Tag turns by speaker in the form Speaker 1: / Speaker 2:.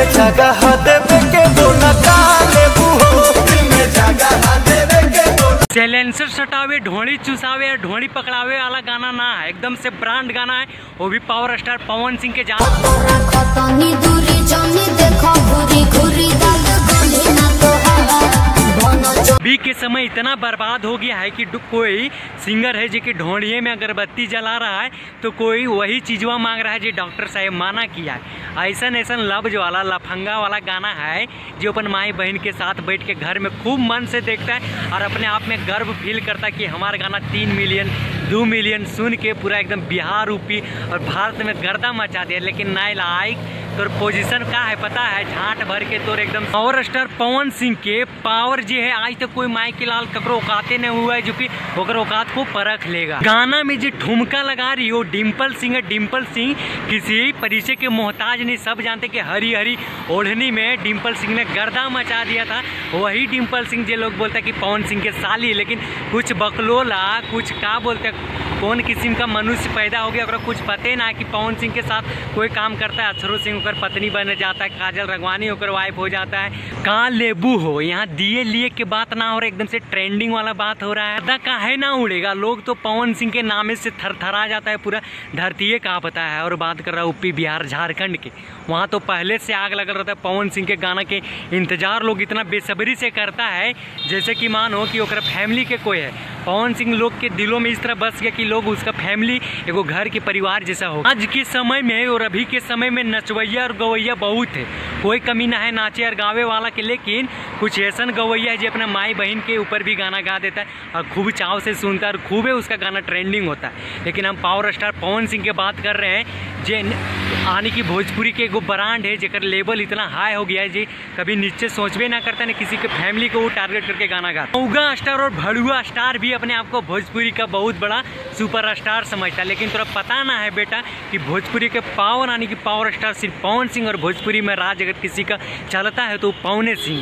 Speaker 1: में जगह देवे के बोला काले बुहो, दिल में जगह देवे के बोला।
Speaker 2: सैलेंसर सटावे, ढोड़ी चुसावे, ढोड़ी पकड़ावे वाला गाना ना है, एकदम से ब्रांड गाना है, वो भी पावर स्टार पवन सिंह के अभी के समय इतना बर्बाद हो गया है कि कोई सिंगर है जो कि ढोड़िए में अगरबत्ती जला रहा है तो कोई वही चीजवा मांग रहा है जो डॉक्टर साहब माना किया है। ऐसा लफ्ज वाला लफंगा वाला गाना है जो अपन माई बहन के साथ बैठ के घर में खूब मन से देखता है और अपने आप में गर्व फील करता है कि हमारा गाना 3 मिलियन 2 मिलियन सुन के पूरा एकदम बिहार यूपी और भारत में गर्दा मचा दिया। लेकिन नाइलायक तोर पोजीशन का है पता है, झांट भर के तोर एकदम पावर स्टार पवन सिंह के पावर जी है आज तक कोई माई के लाल ककरो औकाते नहीं हुआ है जो कि ओकर औकात को परख लेगा। गाना में जो ठुमका लगा रही हो डिम्पल सिंह है, डिम्पल सिंह किसी परिचय के मोहताज नहीं, सब जानते कि हरी हरी ओढ़नी में डिम्पल सिंह ने गर्दा मचा दिया था। वही डिम्पल सिंह जो लोग बोलते हैं कि पवन सिंह के साली, लेकिन कुछ बकलोला कुछ का बोलते कौन किस्म का मनुष्य पैदा हो गया कुछ पते ना कि पवन सिंह के साथ कोई काम करता है, अक्षरों सिंह होकर पत्नी बन जाता है, काजल रघवानी होकर वाइफ हो जाता है। कहाँ लेबू हो, यहाँ दिए लिए के बात ना हो रहा, एकदम से ट्रेंडिंग वाला बात हो रहा है। गर्दा काहे ना उड़ेगा, लोग तो पवन सिंह के नामे से थरथरा जाता है, पूरा धरती का पता है। और बात कर रहा यूपी बिहार झारखंड के, वहाँ तो पहले से आग लग रहा था। पवन सिंह के गाना के इंतजार लोग इतना बेसब्री से करता है जैसे कि मानो कि ओकरा फैमिली के कोई है। पवन सिंह लोग के दिलों में इस तरह बस गया कि लोग उसका फैमिली एगो घर के परिवार जैसा हो। आज के समय में और अभी के समय में नचवैया और गवैया बहुत है, कोई कमी ना है नाचे और गावे वाला के, लेकिन कुछ ऐसा गवैया है जो अपने माई बहन के ऊपर भी गाना गा देता है और खूब चाव से सुनता है और खूब है उसका गाना ट्रेंडिंग होता है। लेकिन हम पावर स्टार पवन सिंह की बात कर रहे हैं जे आने की भोजपुरी के एगो ब्रांड है जेकर लेवल इतना हाई हो गया है जी कभी नीचे सोचबे ना करता ना किसी के फैमिली को वो टारगेट करके गाना गाता। उगा स्टार और भड़ुआ स्टार भी अपने आप को भोजपुरी का बहुत बड़ा सुपर स्टार समझता, लेकिन तोरा पता ना है बेटा कि भोजपुरी के पावर आने की पावर स्टार सिर्फ पवन सिंह और भोजपुरी में राज अगर किसी का चलता है तो पवन सिंह है।